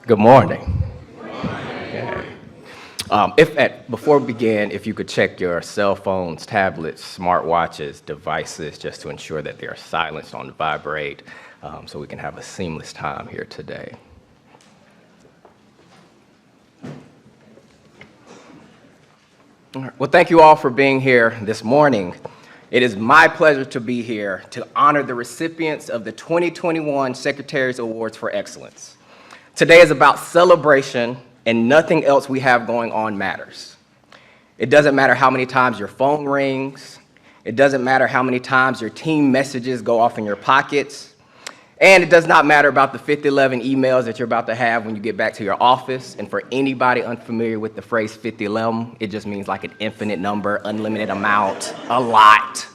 Good morning. Okay. Before we begin, if you could check your cell phones, tablets, smartwatches, devices, just to ensure that they are silenced on vibrate, so we can have a seamless time here today. All right. Well, thank you all for being here this morning. It is my pleasure to be here to honor the recipients of the 2021 Secretary's Awards for Excellence. Today is about celebration, and nothing else we have going on matters. It doesn't matter how many times your phone rings. It doesn't matter how many times your team messages go off in your pockets. And it does not matter about the 5011 emails that you're about to have when you get back to your office. And for anybody unfamiliar with the phrase 5011, it just means like an infinite number, unlimited amount, a lot.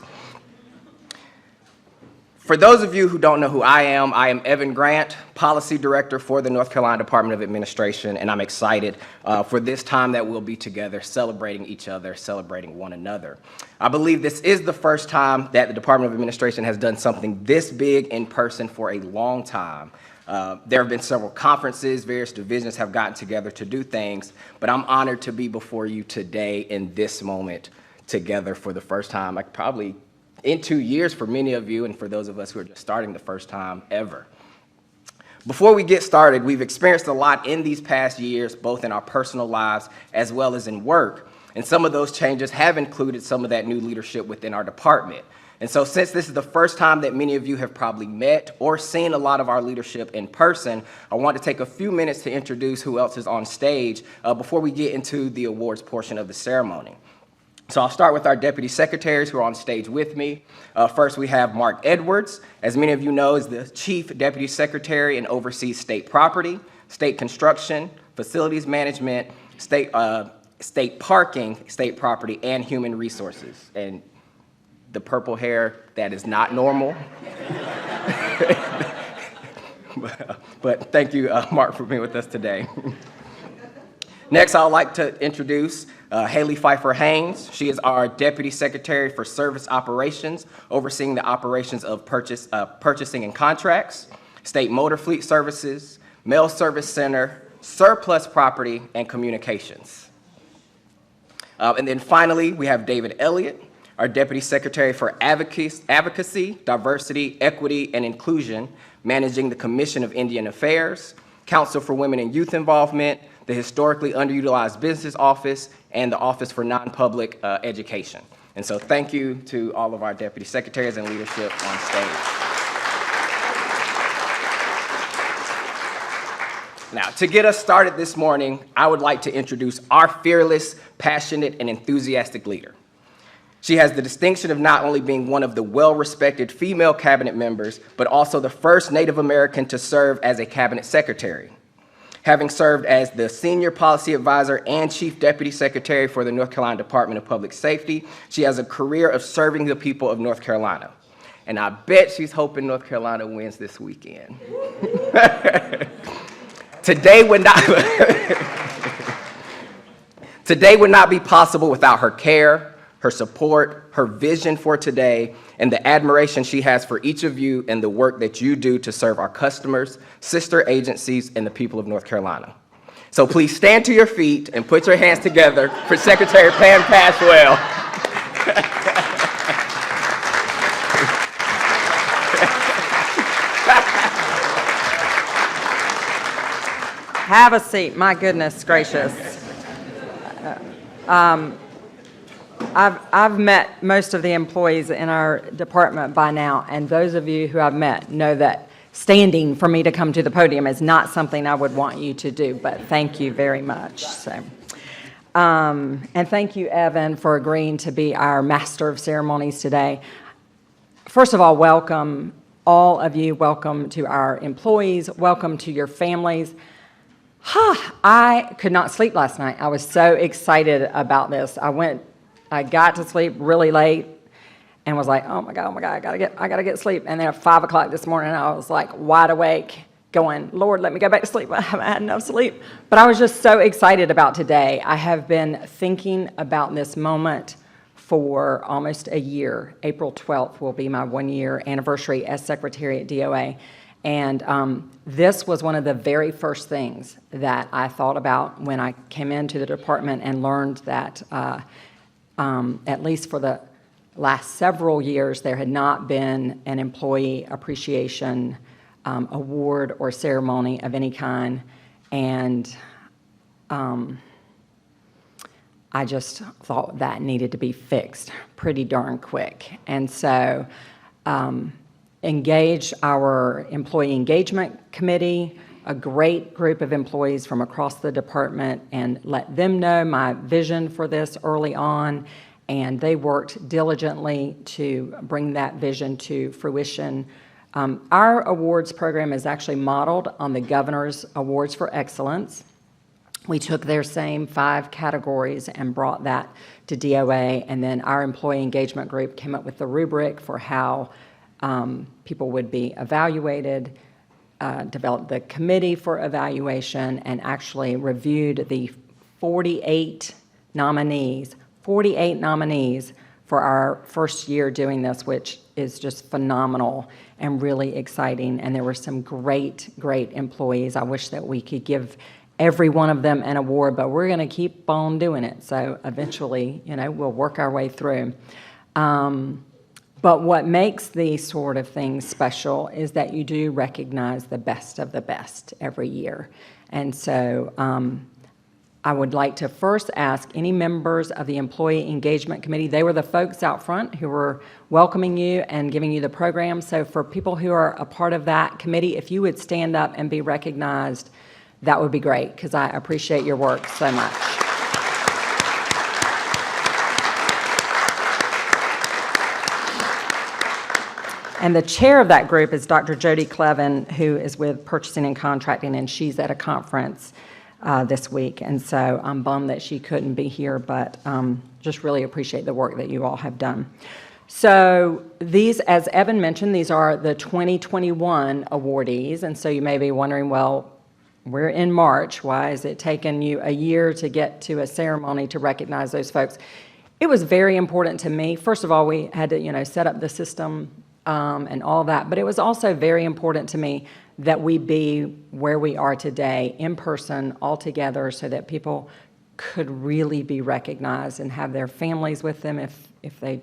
For those of you who don't know who I am Evan Grant, Policy Director for the North Carolina Department of Administration, and I'm excited for this time that we'll be together celebrating each other, celebrating one another. I believe this is the first time that the Department of Administration has done something this big in person for a long time. There have been several conferences, various divisions have gotten together to do things, but I'm honored to be before you today in this moment together for the first time, like probably in 2 years for many of you, and for those of us who are just starting the first time ever. Before we get started, we've experienced a lot in these past years, both in our personal lives as well as in work. And some of those changes have included some of that new leadership within our department. And so since this is the first time that many of you have probably met or seen a lot of our leadership in person, I want to take a few minutes to introduce who else is on stage before we get into the awards portion of the ceremony. So I'll start with our deputy secretaries who are on stage with me. First, we have Mark Edwards. As many of you know, is the chief deputy secretary and oversees state property, state construction, facilities management, state parking, state property, and human resources. And the purple hair, that is not normal. But thank you, Mark, for being with us today. Next, I'd like to introduce Haley Pfeiffer-Haynes. She is our Deputy Secretary for Service Operations, overseeing the operations of purchasing and contracts, State Motor Fleet Services, Mail Service Center, Surplus Property, and Communications. And then finally, we have David Elliott, our Deputy Secretary for Advocacy, Diversity, Equity, and Inclusion, managing the Commission of Indian Affairs, Council for Women and Youth Involvement, the Historically Underutilized Business Office, and the Office for Non-Public Education. And so thank you to all of our deputy secretaries and leadership on stage. Now, to get us started this morning, I would like to introduce our fearless, passionate, and enthusiastic leader. She has the distinction of not only being one of the well-respected female cabinet members, but also the first Native American to serve as a cabinet secretary. Having served as the Senior Policy Advisor and Chief Deputy Secretary for the North Carolina Department of Public Safety, she has a career of serving the people of North Carolina. And I bet she's hoping North Carolina wins this weekend. Today would not be possible without her care, her support, her vision for today, and the admiration she has for each of you and the work that you do to serve our customers, sister agencies, and the people of North Carolina. So please stand to your feet and put your hands together for Secretary Pam Cashwell. Have a seat, my goodness gracious. I've met most of the employees in our department by now, and those of you who I've met know that standing for me to come to the podium is not something I would want you to do, but thank you very much. And thank you, Evan, for agreeing to be our Master of Ceremonies today. First of all, welcome all of you. Welcome to our employees. Welcome to your families. I could not sleep last night. I was so excited about this. I got to sleep really late and was like, oh my God, I gotta get sleep. And then at 5 o'clock this morning, I was like wide awake going, Lord, let me go back to sleep. I haven't had enough sleep. But I was just so excited about today. I have been thinking about this moment for almost a year. April 12th will be my 1-year anniversary as Secretary at DOA. And this was one of the very first things that I thought about when I came into the department and learned that at least for the last several years, there had not been an employee appreciation award or ceremony of any kind. And I just thought that needed to be fixed pretty darn quick. And so engaged our employee engagement committee, a great group of employees from across the department, and let them know my vision for this early on. And they worked diligently to bring that vision to fruition. Our awards program is actually modeled on the Governor's Awards for Excellence. We took their same 5 categories and brought that to DOA, and then our employee engagement group came up with the rubric for how people would be evaluated, developed the committee for evaluation, and actually reviewed the 48 nominees for our first year doing this, which is just phenomenal and really exciting. And there were some great employees. I wish that we could give every one of them an award, but we're going to keep on doing it. So eventually, we'll work our way through. But what makes these sort of things special is that you do recognize the best of the best every year. And so I would like to first ask any members of the Employee Engagement Committee. They were the folks out front who were welcoming you and giving you the program. So for people who are a part of that committee, if you would stand up and be recognized, that would be great, because I appreciate your work so much. And the chair of that group is Dr. Jody Clevin, who is with Purchasing and Contracting, and she's at a conference this week. And so I'm bummed that she couldn't be here, but just really appreciate the work that you all have done. So these, as Evan mentioned, these are the 2021 awardees. And so you may be wondering, well, we're in March. Why is it taking you a year to get to a ceremony to recognize those folks? It was very important to me. First of all, we had to, set up the system and all that. But it was also very important to me that we be where we are today, in person, all together, so that people could really be recognized and have their families with them if they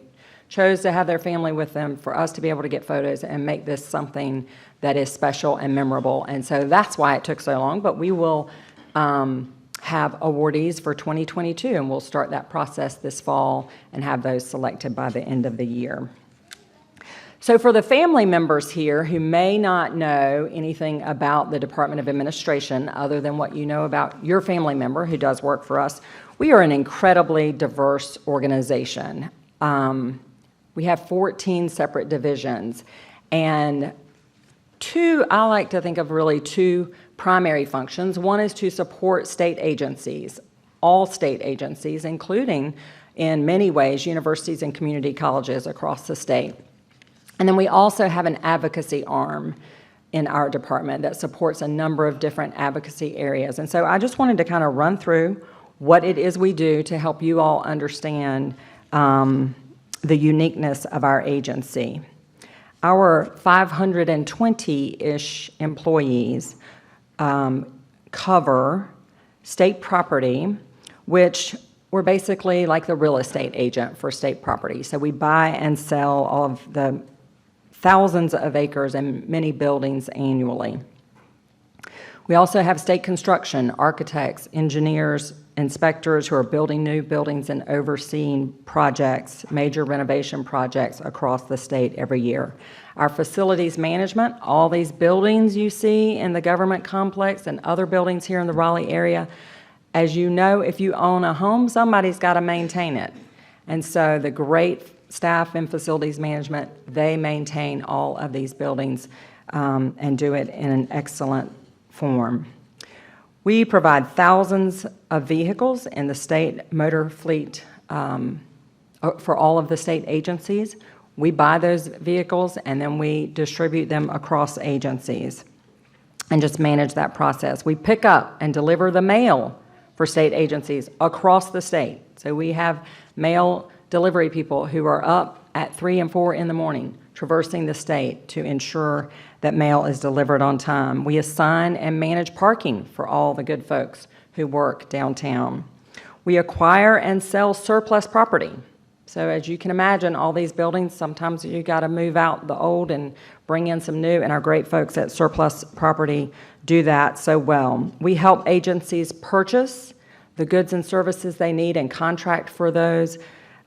chose to have their family with them, for us to be able to get photos and make this something that is special and memorable. And so that's why it took so long, but we will have awardees for 2022, and we'll start that process this fall and have those selected by the end of the year. So for the family members here who may not know anything about the Department of Administration other than what you know about your family member who does work for us, we are an incredibly diverse organization. We have 14 separate divisions, and I like to think of really 2 primary functions. One is to support state agencies, all state agencies, including, in many ways, universities and community colleges across the state. And then we also have an advocacy arm in our department that supports a number of different advocacy areas. And so I just wanted to kind of run through what it is we do to help you all understand the uniqueness of our agency. Our 520-ish employees cover state property, which we're basically like the real estate agent for state property. So we buy and sell all of the thousands of acres and many buildings annually. We also have state construction, architects, engineers, inspectors who are building new buildings and overseeing projects, major renovation projects across the state every year. Our facilities management, all these buildings you see in the government complex and other buildings here in the Raleigh area, as you know, if you own a home, somebody's got to maintain it. And so the great staff in facilities management, they maintain all of these buildings and do it in an excellent form. We provide thousands of vehicles in the state motor fleet for all of the state agencies. We buy those vehicles and then we distribute them across agencies and just manage that process. We pick up and deliver the mail for state agencies across the state. So we have mail delivery people who are up at 3 and 4 in the morning, traversing the state to ensure that mail is delivered on time. We assign and manage parking for all the good folks who work downtown. We acquire and sell surplus property. So as you can imagine, all these buildings, sometimes you got to move out the old and bring in some new, and our great folks at Surplus Property do that so well. We help agencies purchase the goods and services they need and contract for those.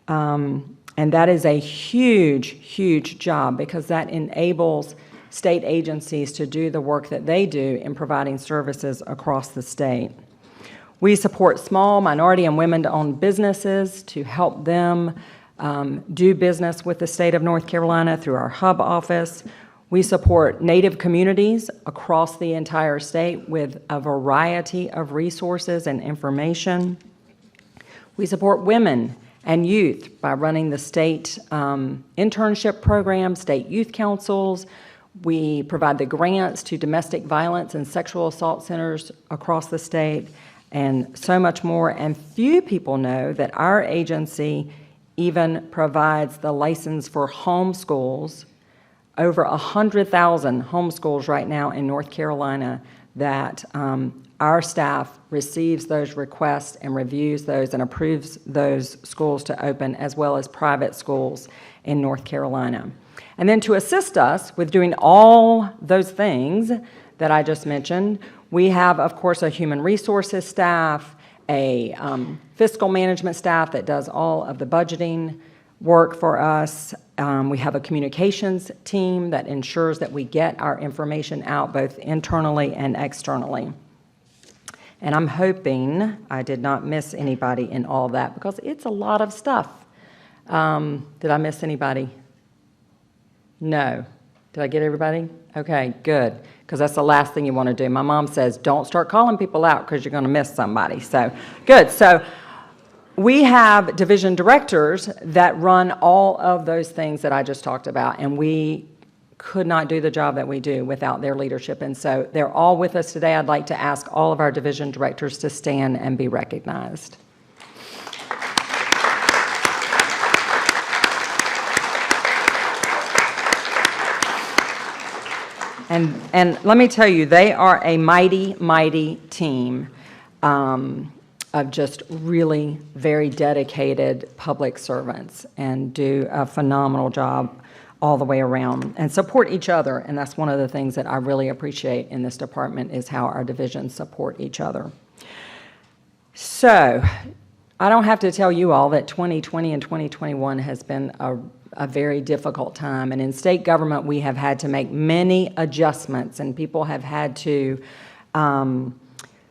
And that is a huge, huge job because that enables state agencies to do the work that they do in providing services across the state. We support small, minority, and women-owned businesses to help them do business with the state of North Carolina through our hub office. We support Native communities across the entire state with a variety of resources and information. We support women and youth by running the state internship program, state youth councils. We provide the grants to domestic violence and sexual assault centers across the state, and so much more. And few people know that our agency even provides the license for homeschools. Over 100,000 homeschools right now in North Carolina that our staff receives those requests and reviews those and approves those schools to open, as well as private schools in North Carolina. And then to assist us with doing all those things that I just mentioned, we have, of course, a human resources staff, a fiscal management staff that does all of the budgeting work for us. We have a communications team that ensures that we get our information out both internally and externally. And I'm hoping I did not miss anybody in all that because it's a lot of stuff. Did I miss anybody? No. Did I get everybody? Okay, good, because that's the last thing you want to do. My mom says, don't start calling people out because you're going to miss somebody. So, good. So, we have division directors that run all of those things that I just talked about, and we could not do the job that we do without their leadership. And so, they're all with us today. I'd like to ask all of our division directors to stand and be recognized. And let me tell you, they are a mighty, mighty team of just really very dedicated public servants and do a phenomenal job all the way around and support each other. And that's one of the things that I really appreciate in this department is how our divisions support each other. So I don't have to tell you all that 2020 and 2021 has been a very difficult time. And in state government, we have had to make many adjustments, and people have had to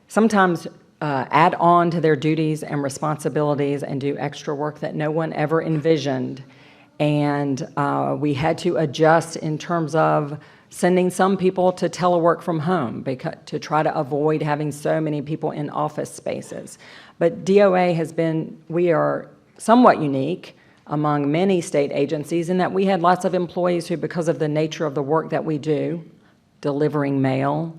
sometimes add on to their duties and responsibilities and do extra work that no one ever envisioned. And we had to adjust in terms of sending some people to telework from home to try to avoid having so many people in office spaces. But DOA we are somewhat unique among many state agencies in that we had lots of employees who, because of the nature of the work that we do, delivering mail,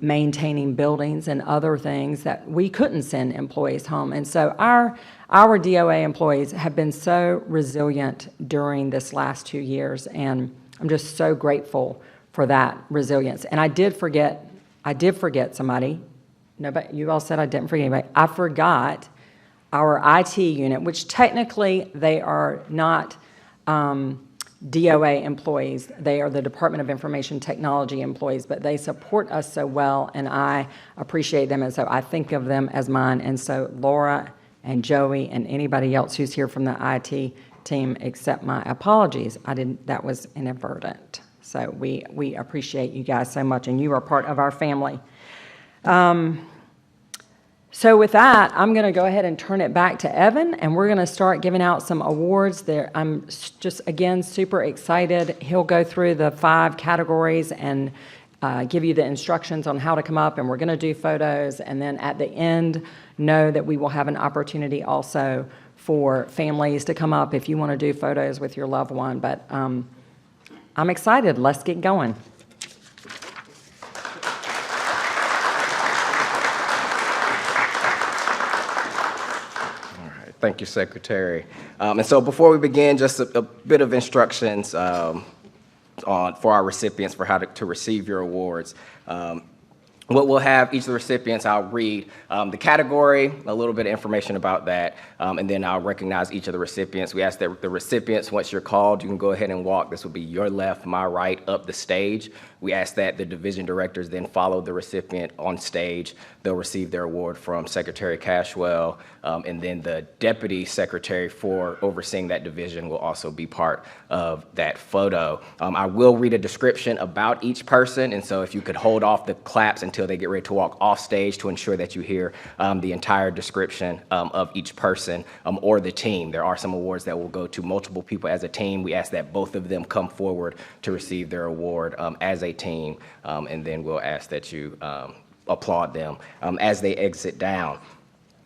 maintaining buildings and other things, that we couldn't send employees home. And so our DOA employees have been so resilient during this last 2 years, and I'm just so grateful for that resilience. And I did forget somebody. Nobody, you all said I didn't forget anybody. I forgot our IT unit, which technically they are not DOA employees. They are the Department of Information Technology employees, but they support us so well, and I appreciate them, and so I think of them as mine. And so Laura and Joey and anybody else who's here from the IT team, accept my apologies. That was inadvertent. So we appreciate you guys so much, and you are part of our family. So with that, I'm going to go ahead and turn it back to Evan, and we're going to start giving out some awards. I'm just, again, super excited. He'll go through the 5 categories and give you the instructions on how to come up, and we're going to do photos. And then at the end, know that we will have an opportunity also for families to come up if you want to do photos with your loved one. But I'm excited. Let's get going. Thank you, Secretary. And so before we begin, just a bit of instructions for our recipients for how to receive your awards. What we'll have, each of the recipients, I'll read the category, a little bit of information about that, and then I'll recognize each of the recipients. We ask that the recipients, once you're called, you can go ahead and walk. This will be your left, my right, up the stage. We ask that the division directors then follow the recipient on stage. They'll receive their award from Secretary Cashwell, and then the deputy secretary for overseeing that division will also be part of that photo. I will read a description about each person, and so if you could hold off the claps until they get ready to walk off stage to ensure that you hear the entire description of each person or the team. There are some awards that will go to multiple people as a team. We ask that both of them come forward to receive their award as a team, and then we'll ask that you applaud them as they exit down.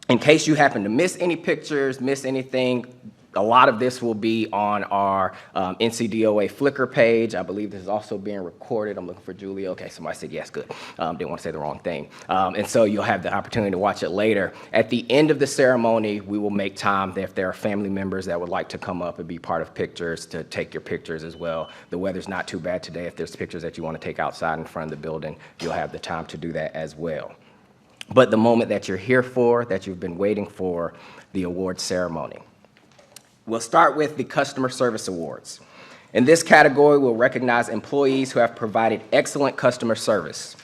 In case you happen to miss any pictures, miss anything, a lot of this will be on our NCDOA Flickr page. I believe this is also being recorded. I'm looking for Julie. Okay, somebody said yes, good. Didn't want to say the wrong thing. And so you'll have the opportunity to watch it later. At the end of the ceremony, we will make time if there are family members that would like to come up and be part of pictures, to take your pictures as well. The weather's not too bad today. If there's pictures that you want to take outside in front of the building, you'll have the time to do that as well. But the moment that you're here for, that you've been waiting for, the award ceremony. We'll start with the Customer Service Awards. In this category, we'll recognize employees who have provided excellent customer service.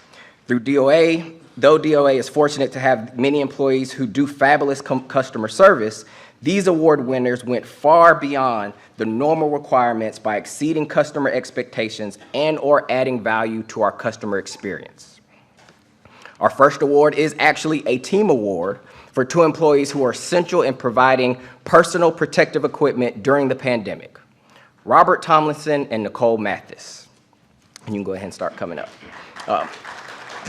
Through DOA, though DOA is fortunate to have many employees who do fabulous customer service, these award winners went far beyond the normal requirements by exceeding customer expectations and/or adding value to our customer experience. Our first award is actually a team award for two employees who are essential in providing personal protective equipment during the pandemic, Robert Tomlinson and Nicole Mathis. And you can go ahead and start coming up.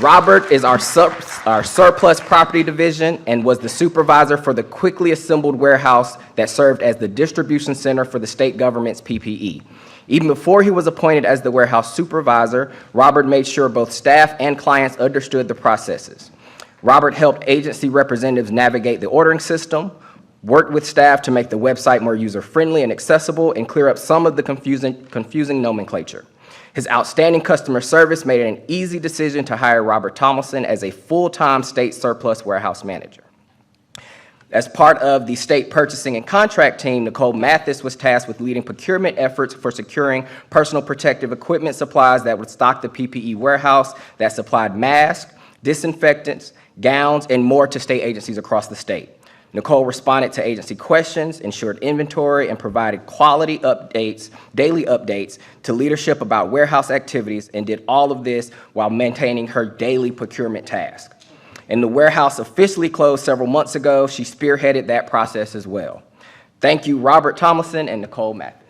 Robert is our surplus property division and was the supervisor for the quickly assembled warehouse that served as the distribution center for the state government's PPE. Even before he was appointed as the warehouse supervisor, Robert made sure both staff and clients understood the processes. Robert helped agency representatives navigate the ordering system, worked with staff to make the website more user-friendly and accessible, and clear up some of the confusing nomenclature. His outstanding customer service made it an easy decision to hire Robert Tomlinson as a full-time state surplus warehouse manager. As part of the state purchasing and contract team, Nicole Mathis was tasked with leading procurement efforts for securing personal protective equipment supplies that would stock the PPE warehouse that supplied masks, disinfectants, gowns, and more to state agencies across the state. Nicole responded to agency questions, ensured inventory, and provided quality updates, daily updates to leadership about warehouse activities, and did all of this while maintaining her daily procurement task. And the warehouse officially closed several months ago. She spearheaded that process as well. Thank you, Robert Tomlinson and Nicole Mathis.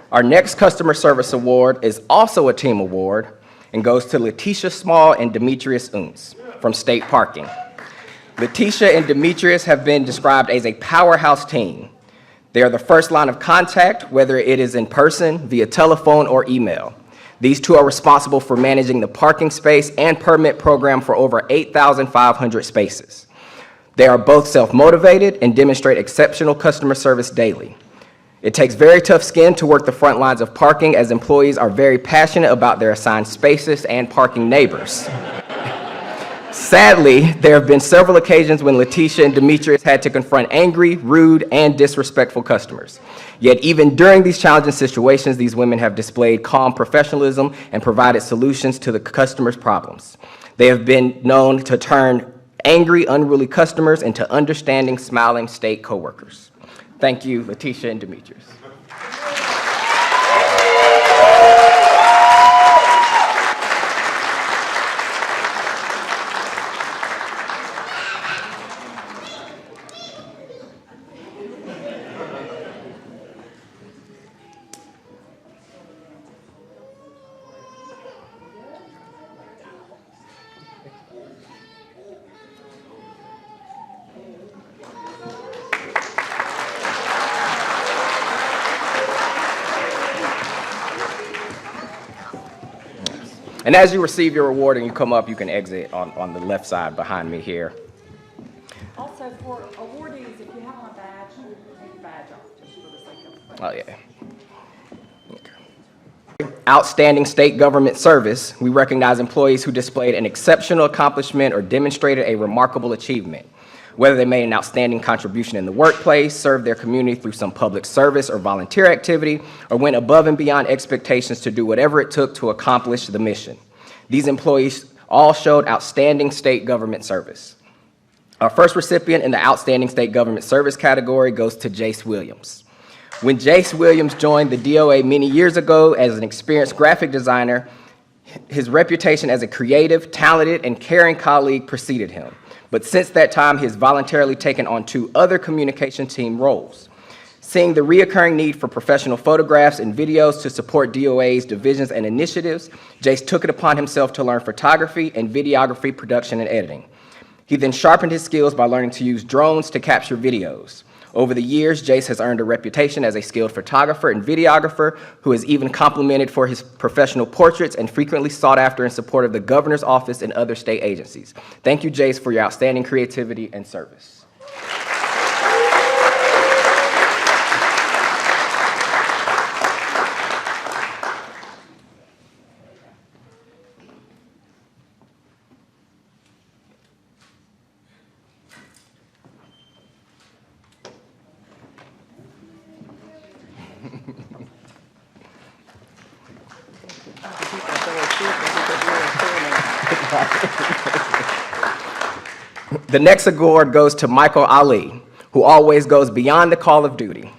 Our next Customer Service Award is also a team award and goes to Letitia Small and Demetrius Unz from State Parking. Letitia and Demetrius have been described as a powerhouse team. They are the first line of contact, whether it is in person, via telephone, or email. These two are responsible for managing the parking space and permit program for over 8,500 spaces. They are both self-motivated and demonstrate exceptional customer service daily. It takes very tough skin to work the front lines of parking, as employees are very passionate about their assigned spaces and parking neighbors. Sadly, there have been several occasions when Letitia and Demetrius had to confront angry, rude, and disrespectful customers. Yet even during these challenging situations, these women have displayed calm professionalism and provided solutions to the customers' problems. They have been known to turn angry, unruly customers into understanding, smiling state coworkers. Thank you, Letitia and Demetrius. And as you receive your reward and you come up, you can exit on the left side behind me here. Also, for awardees, if you have on a badge, take your badge off, just for the sake of. Oh, yeah. Okay. Outstanding state government service, we recognize employees who displayed an exceptional accomplishment or demonstrated a remarkable achievement. Whether they made an outstanding contribution in the workplace, served their community through some public service or volunteer activity, or went above and beyond expectations to do whatever it took to accomplish the mission. These employees all showed outstanding state government service. Our first recipient in the Outstanding State Government Service category goes to Jace Williams. When Jace Williams joined the DOA many years ago as an experienced graphic designer, his reputation as a creative, talented, and caring colleague preceded him. But since that time, he has voluntarily taken on 2 other communication team roles. Seeing the reoccurring need for professional photographs and videos to support DOA's divisions and initiatives, Jace took it upon himself to learn photography and videography production and editing. He then sharpened his skills by learning to use drones to capture videos. Over the years, Jace has earned a reputation as a skilled photographer and videographer who is even complimented for his professional portraits and frequently sought after in support of the governor's office and other state agencies. Thank you, Jace, for your outstanding creativity and service. The next award goes to Michael Ali, who always goes beyond the call of duty.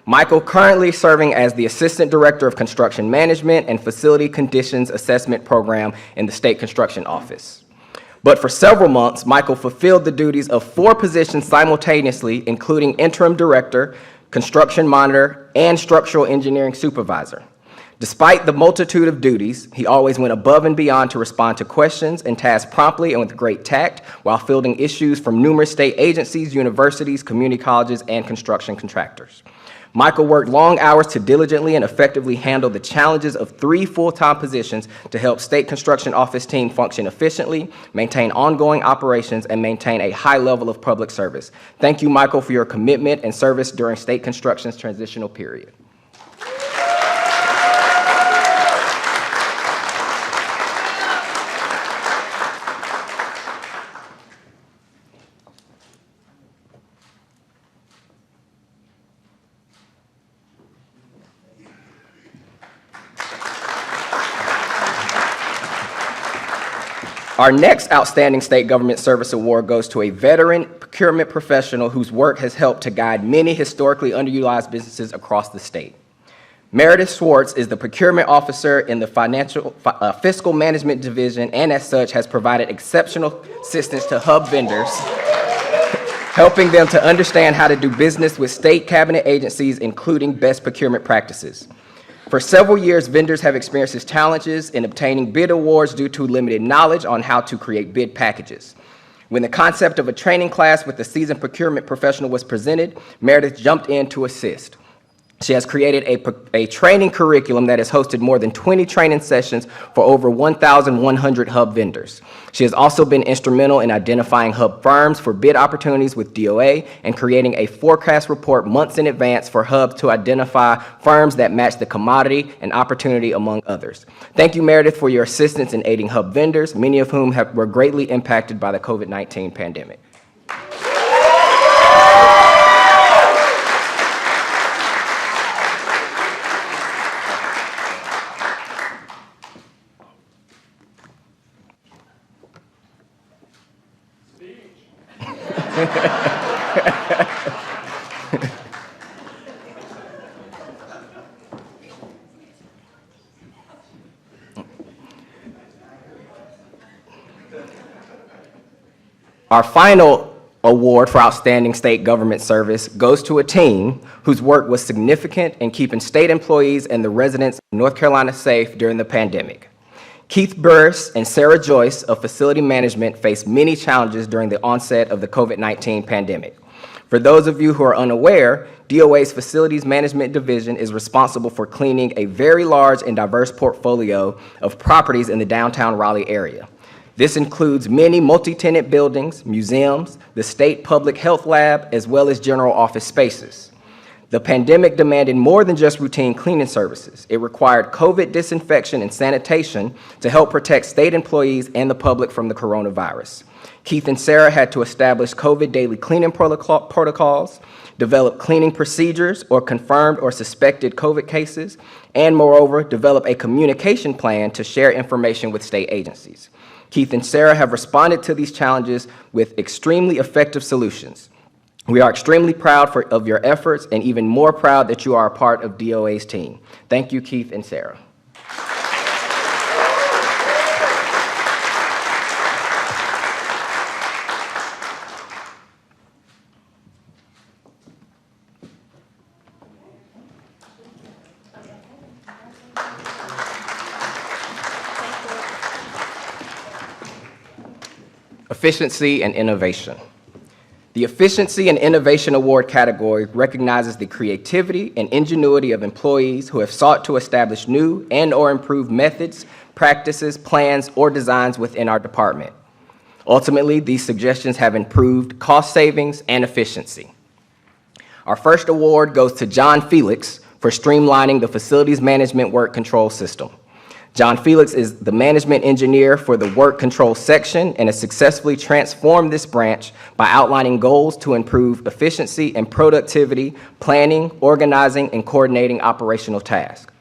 Michael currently serving as the Assistant Director of Construction Management and Facility Conditions Assessment Program in the State Construction Office. But for several months, Michael fulfilled the duties of 4 positions simultaneously, including Interim Director, Construction Monitor, and Structural Engineering Supervisor. Despite the multitude of duties, he always went above and beyond to respond to questions and tasks promptly and with great tact while fielding issues from numerous state agencies, universities, community colleges, and construction contractors. Michael worked long hours to diligently and effectively handle the challenges of 3 full-time positions to help state construction office team function efficiently, maintain ongoing operations, and maintain a high level of public service. Thank you, Michael, for your commitment and service during state construction's transitional period. Our next Outstanding State Government Service Award goes to a veteran procurement professional whose work has helped to guide many historically underutilized businesses across the state. Meredith Schwartz is the procurement officer in the Fiscal Management Division and as such has provided exceptional assistance to hub vendors, helping them to understand how to do business with state cabinet agencies, including best procurement practices. For several years, vendors have experienced these challenges in obtaining bid awards due to limited knowledge on how to create bid packages. When the concept of a training class with a seasoned procurement professional was presented, Meredith jumped in to assist. She has created a training curriculum that has hosted more than 20 training sessions for over 1,100 hub vendors. She has also been instrumental in identifying hub firms for bid opportunities with DOA and creating a forecast report months in advance for hubs to identify firms that match the commodity and opportunity, among others. Thank you, Meredith, for your assistance in aiding hub vendors, many of whom were greatly impacted by the COVID-19 pandemic. Our final award for outstanding state government service goes to a team whose work was significant in keeping state employees and the residents of North Carolina safe during the pandemic. Keith Burris and Sarah Joyce of Facility Management faced many challenges during the onset of the COVID-19 pandemic. For those of you who are unaware, DOA's Facilities Management Division is responsible for cleaning a very large and diverse portfolio of properties in the downtown Raleigh area. This includes many multi-tenant buildings, museums, the State Public Health Lab, as well as general office spaces. The pandemic demanded more than just routine cleaning services. It required COVID disinfection and sanitation to help protect state employees and the public from the coronavirus. Keith and Sarah had to establish COVID daily cleaning protocols, develop cleaning procedures or confirmed or suspected COVID cases, and moreover, develop a communication plan to share information with state agencies. Keith and Sarah have responded to these challenges with extremely effective solutions. We are extremely proud of your efforts and even more proud that you are a part of DOA's team. Thank you, Keith and Sarah. Efficiency and innovation. The Efficiency and Innovation Award category recognizes the creativity and ingenuity of employees who have sought to establish new and/or improved methods, practices, plans, or designs within our department. Ultimately, these suggestions have improved cost savings and efficiency. Our first award goes to John Felix for streamlining the facilities management work control system. John Felix is the management engineer for the work control section and has successfully transformed this branch by outlining goals to improve efficiency and productivity, planning, organizing, and coordinating operational tasks.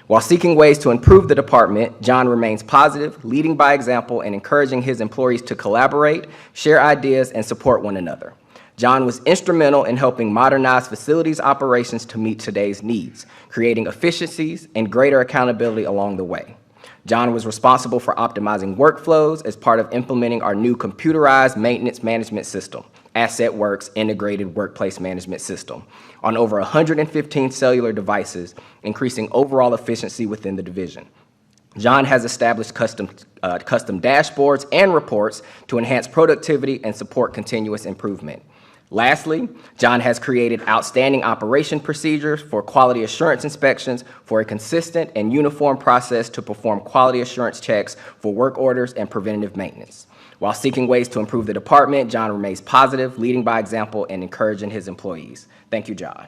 While seeking ways to improve the department, John remains positive, leading by example, and encouraging his employees to collaborate, share ideas, and support one another. John was instrumental in helping modernize facilities operations to meet today's needs, creating efficiencies and greater accountability along the way. John was responsible for optimizing workflows as part of implementing our new computerized maintenance management system, AssetWorks Integrated Workplace Management System, on over 115 cellular devices, increasing overall efficiency within the division. John has established custom dashboards and reports to enhance productivity and support continuous improvement. Lastly, John has created outstanding operation procedures for quality assurance inspections for a consistent and uniform process to perform quality assurance checks for work orders and preventative maintenance. While seeking ways to improve the department, John remains positive, leading by example, and encouraging his employees. Thank you, John.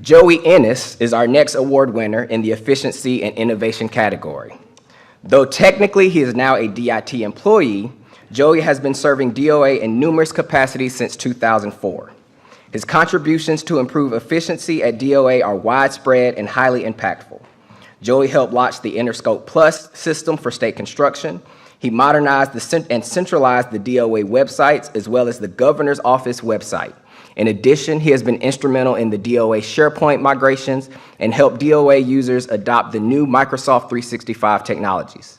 Joey Ennis is our next award winner in the Efficiency and Innovation category. Though technically he is now a DIT employee, Joey has been serving DOA in numerous capacities since 2004. His contributions to improve efficiency at DOA are widespread and highly impactful. Joey helped launch the Interscope Plus system for state construction. He modernized and centralized the DOA websites as well as the Governor's Office website. In addition, he has been instrumental in the DOA SharePoint migrations and helped DOA users adopt the new Microsoft 365 technologies.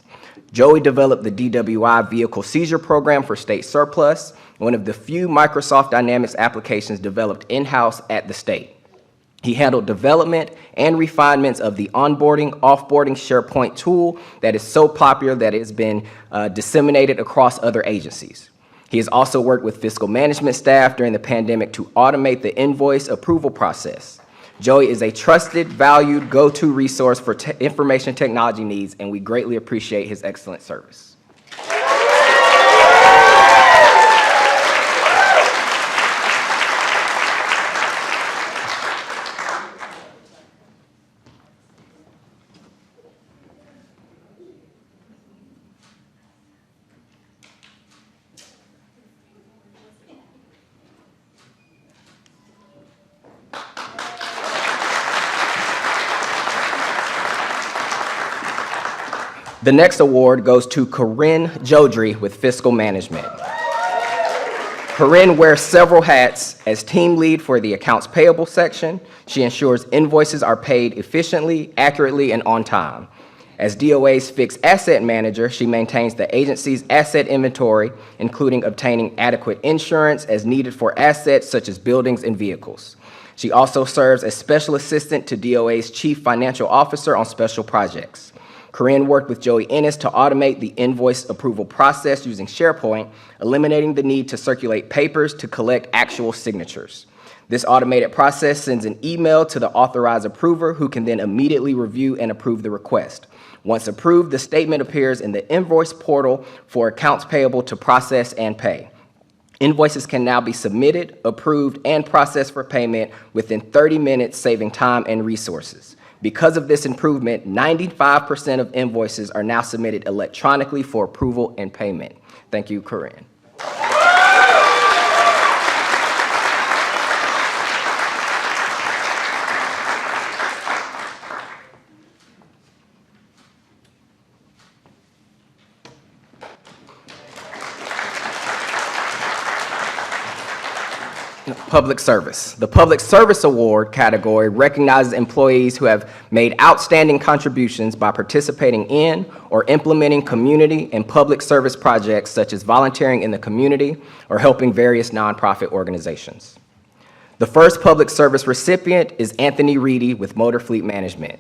Joey developed the DWI Vehicle Seizure Program for state surplus, one of the few Microsoft Dynamics applications developed in-house at the state. He handled development and refinements of the onboarding, offboarding SharePoint tool that is so popular that it has been disseminated across other agencies. He has also worked with fiscal management staff during the pandemic to automate the invoice approval process. Joey is a trusted, valued, go-to resource for information technology needs, and we greatly appreciate his excellent service. The next award goes to Corinne Jodry with Fiscal Management. Corinne wears several hats. As team lead for the accounts payable section, she ensures invoices are paid efficiently, accurately, and on time. As DOA's fixed asset manager, she maintains the agency's asset inventory, including obtaining adequate insurance as needed for assets such as buildings and vehicles. She also serves as special assistant to DOA's chief financial officer on special projects. Corinne worked with Joey Ennis to automate the invoice approval process using SharePoint, eliminating the need to circulate papers to collect actual signatures. This automated process sends an email to the authorized approver, who can then immediately review and approve the request. Once approved, the statement appears in the invoice portal for accounts payable to process and pay. Invoices can now be submitted, approved, and processed for payment within 30 minutes, saving time and resources. Because of this improvement, 95% of invoices are now submitted electronically for approval and payment. Thank you, Corinne. Public service. The Public Service Award category recognizes employees who have made outstanding contributions by participating in or implementing community and public service projects, such as volunteering in the community or helping various nonprofit organizations. The first public service recipient is Anthony Reedy with Motor Fleet Management.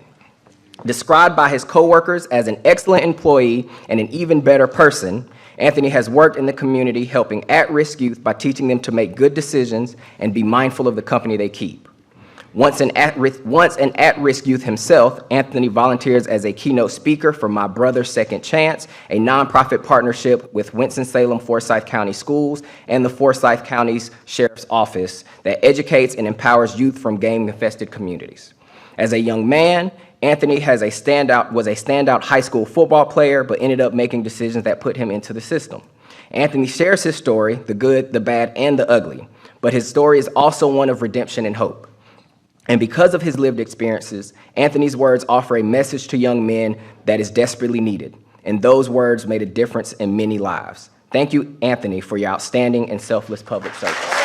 Described by his coworkers as an excellent employee and an even better person, Anthony has worked in the community helping at-risk youth by teaching them to make good decisions and be mindful of the company they keep. Once an at-risk youth himself, Anthony volunteers as a keynote speaker for My Brother's Second Chance, a nonprofit partnership with Winston-Salem Forsyth County Schools and the Forsyth County's Sheriff's Office that educates and empowers youth from gang-infested communities. As a young man, Anthony was a standout high school football player, but ended up making decisions that put him into the system. Anthony shares his story, the good, the bad, and the ugly, but his story is also one of redemption and hope. And because of his lived experiences, Anthony's words offer a message to young men that is desperately needed, and those words made a difference in many lives. Thank you, Anthony, for your outstanding and selfless public service.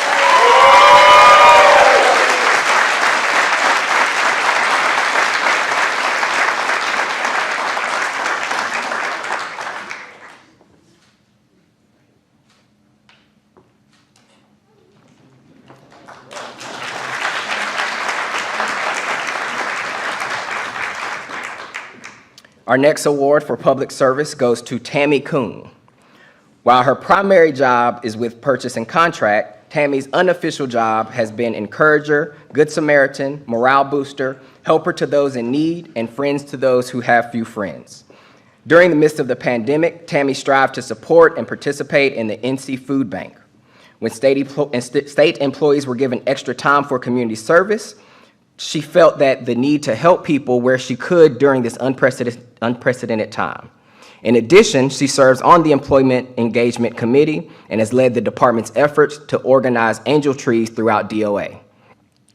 Our next award for public service goes to Tammy Coon. While her primary job is with purchase and contract, Tammy's unofficial job has been encourager, good Samaritan, morale booster, helper to those in need, and friends to those who have few friends. During the midst of the pandemic, Tammy strived to support and participate in the NC Food Bank. When state employees were given extra time for community service, she felt that the need to help people where she could during this unprecedented time. In addition, she serves on the Employment Engagement Committee and has led the department's efforts to organize angel trees throughout DOA.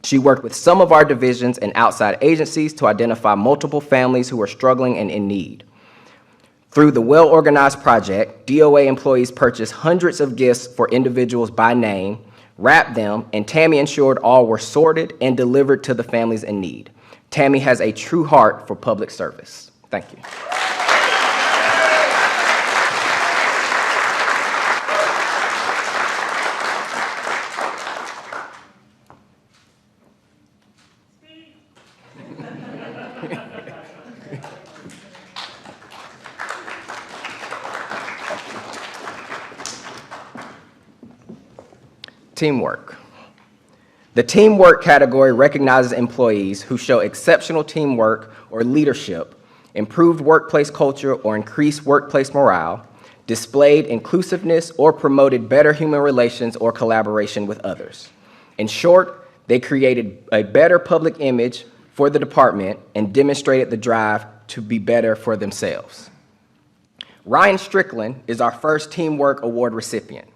She worked with some of our divisions and outside agencies to identify multiple families who are struggling and in need. Through the well-organized project, DOA employees purchased hundreds of gifts for individuals by name, wrapped them, and Tammy ensured all were sorted and delivered to the families in need. Tammy has a true heart for public service. Thank you. Teamwork. The teamwork category recognizes employees who show exceptional teamwork or leadership, improved workplace culture or increased workplace morale, displayed inclusiveness or promoted better human relations or collaboration with others. In short, they created a better public image for the department and demonstrated the drive to be better for themselves. Ryan Strickland is our first Teamwork Award recipient.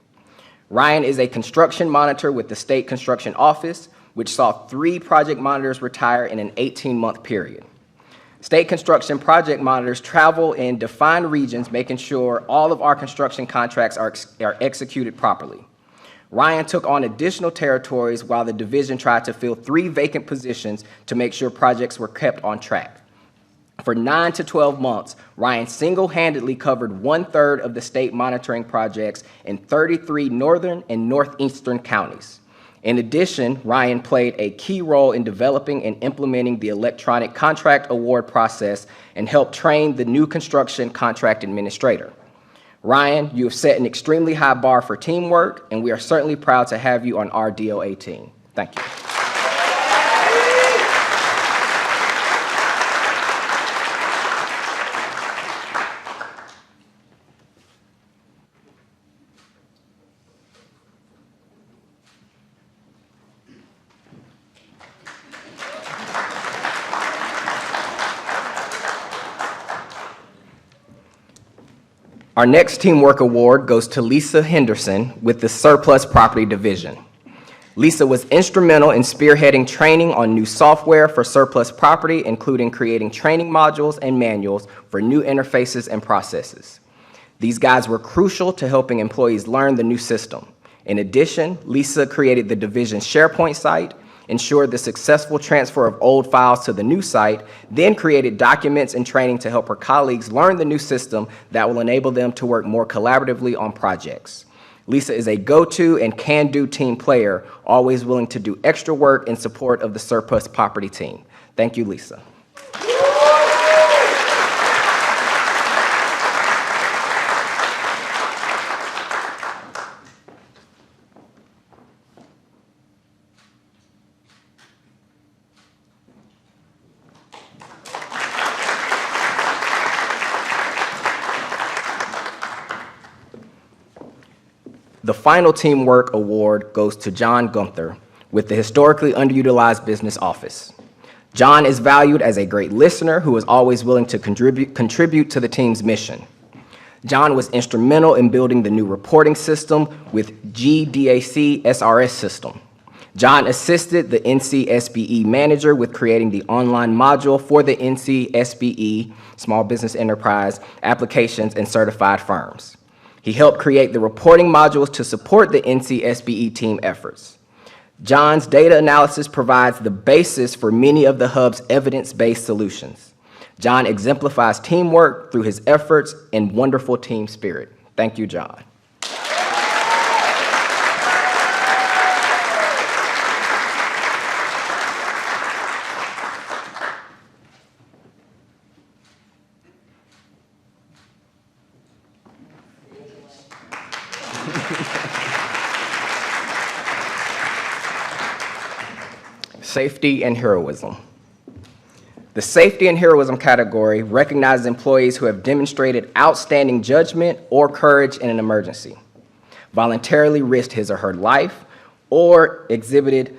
Ryan is a construction monitor with the State Construction Office, which saw 3 project monitors retire in an 18-month period. State construction project monitors travel in defined regions, making sure all of our construction contracts are executed properly. Ryan took on additional territories while the division tried to fill 3 vacant positions to make sure projects were kept on track. For 9 to 12 months, Ryan single-handedly covered 1/3 of the state monitoring projects in 33 northern and northeastern counties. In addition, Ryan played a key role in developing and implementing the electronic contract award process and helped train the new construction contract administrator. Ryan, you have set an extremely high bar for teamwork, and we are certainly proud to have you on our DOA team. Thank you. Our next Teamwork Award goes to Lisa Henderson with the Surplus Property Division. Lisa was instrumental in spearheading training on new software for surplus property, including creating training modules and manuals for new interfaces and processes. These guides were crucial to helping employees learn the new system. In addition, Lisa created the division's SharePoint site, ensured the successful transfer of old files to the new site, then created documents and training to help her colleagues learn the new system that will enable them to work more collaboratively on projects. Lisa is a go-to and can-do team player, always willing to do extra work in support of the surplus property team. Thank you, Lisa. The final Teamwork Award goes to John Gunther with the Historically Underutilized Business Office. John is valued as a great listener who is always willing to contribute to the team's mission. John was instrumental in building the new reporting system with GDAC SRS system. John assisted the NCSBE manager with creating the online module for the NCSBE, Small Business Enterprise, applications and certified firms. He helped create the reporting modules to support the NCSBE team efforts. John's data analysis provides the basis for many of the Hub's evidence-based solutions. John exemplifies teamwork through his efforts and wonderful team spirit. Thank you, John. Safety and heroism. The safety and heroism category recognizes employees who have demonstrated outstanding judgment or courage in an emergency, voluntarily risked his or her life, or exhibited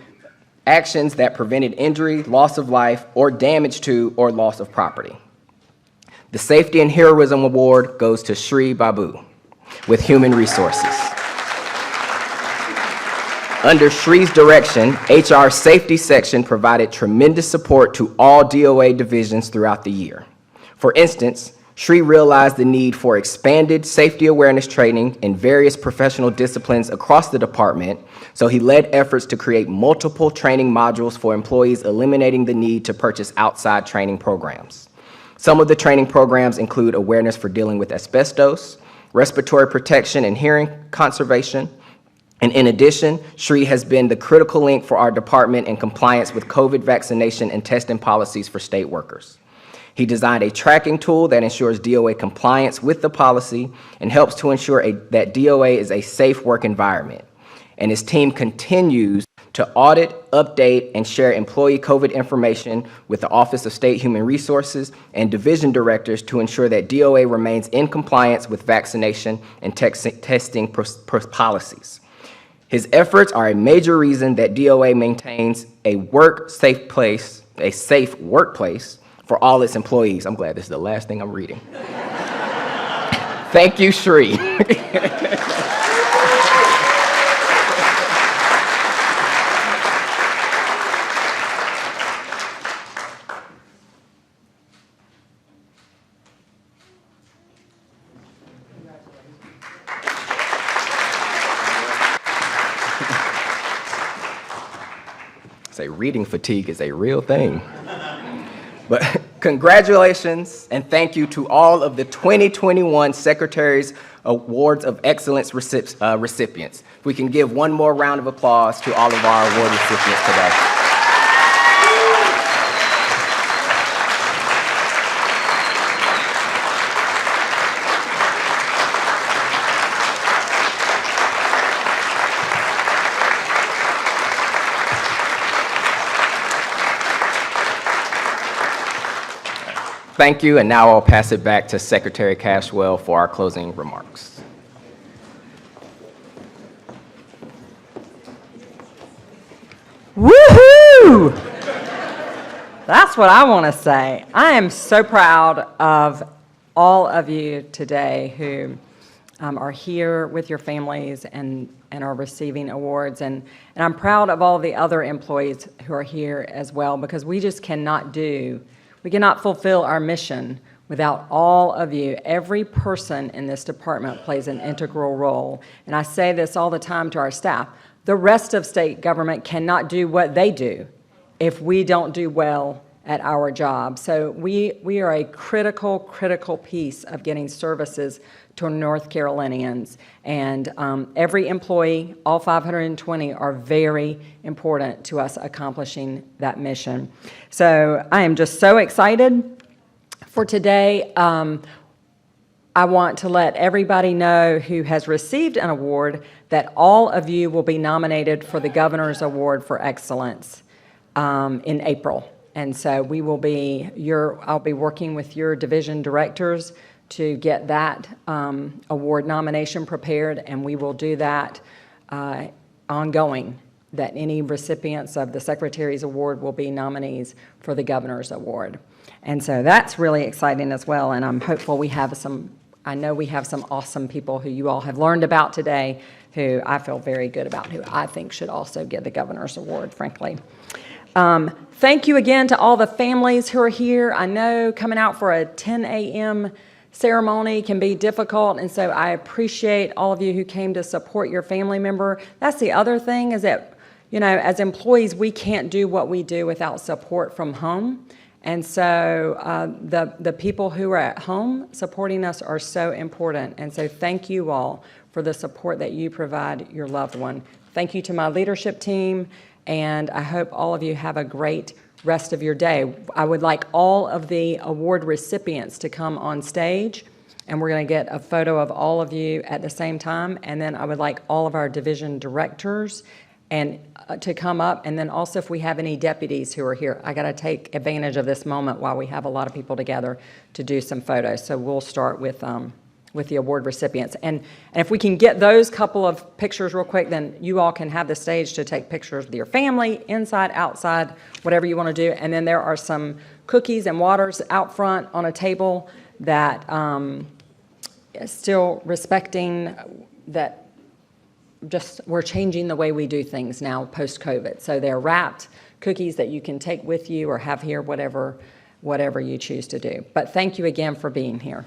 actions that prevented injury, loss of life, or damage to or loss of property. The Safety and Heroism Award goes to Shri Babu with Human Resources. Under Shri's direction, HR Safety Section provided tremendous support to all DOA divisions throughout the year. For instance, Shri realized the need for expanded safety awareness training in various professional disciplines across the department, so he led efforts to create multiple training modules for employees, eliminating the need to purchase outside training programs. Some of the training programs include awareness for dealing with asbestos, respiratory protection and hearing conservation. And in addition, Shri has been the critical link for our department in compliance with COVID vaccination and testing policies for state workers. He designed a tracking tool that ensures DOA compliance with the policy and helps to ensure that DOA is a safe work environment. And his team continues to audit, update, and share employee COVID information with the Office of State Human Resources and division directors to ensure that DOA remains in compliance with vaccination and testing policies. His efforts are a major reason that DOA maintains a safe workplace for all its employees. I'm glad this is the last thing I'm reading. Thank you, Shri. Say reading fatigue is a real thing. But congratulations and thank you to all of the 2021 Secretary's Awards of Excellence recipients. If we can give one more round of applause to all of our award recipients today. Thank you, and now I'll pass it back to Secretary Cashwell for our closing remarks. Woohoo! That's what I want to say. I am so proud of all of you today who are here with your families and are receiving awards. And I'm proud of all the other employees who are here as well, because we just we cannot fulfill our mission without all of you. Every person in this department plays an integral role. And I say this all the time to our staff. The rest of state government cannot do what they do if we don't do well at our job. So we are a critical piece of getting services to North Carolinians. And every employee, all 520, are very important to us accomplishing that mission. So I am just so excited for today. I want to let everybody know who has received an award that all of you will be nominated for the Governor's Award for Excellence in April. And so I'll be working with your division directors to get that award nomination prepared, and we will do that ongoing, that any recipients of the Secretary's Award will be nominees for the Governor's Award. And so that's really exciting as well, and I'm hopeful I know we have some awesome people who you all have learned about today who I feel very good about, who I think should also get the Governor's Award, frankly. Thank you again to all the families who are here. I know coming out for a 10 a.m. ceremony can be difficult, and so I appreciate all of you who came to support your family member. That's the other thing, is that, as employees, we can't do what we do without support from home. And so the people who are at home supporting us are so important. And so thank you all for the support that you provide your loved one. Thank you to my leadership team, and I hope all of you have a great rest of your day. I would like all of the award recipients to come on stage, and we're going to get a photo of all of you at the same time. And then I would like all of our division directors and to come up, and then also if we have any deputies who are here. I got to take advantage of this moment while we have a lot of people together to do some photos. So we'll start with the award recipients. And if we can get those couple of pictures real quick, then you all can have the stage to take pictures with your family, inside, outside, whatever you want to do. And then there are some cookies and waters out front on a table that still respecting that we're changing the way we do things now post-COVID. So they're wrapped cookies that you can take with you or have here, whatever you choose to do. But thank you again for being here.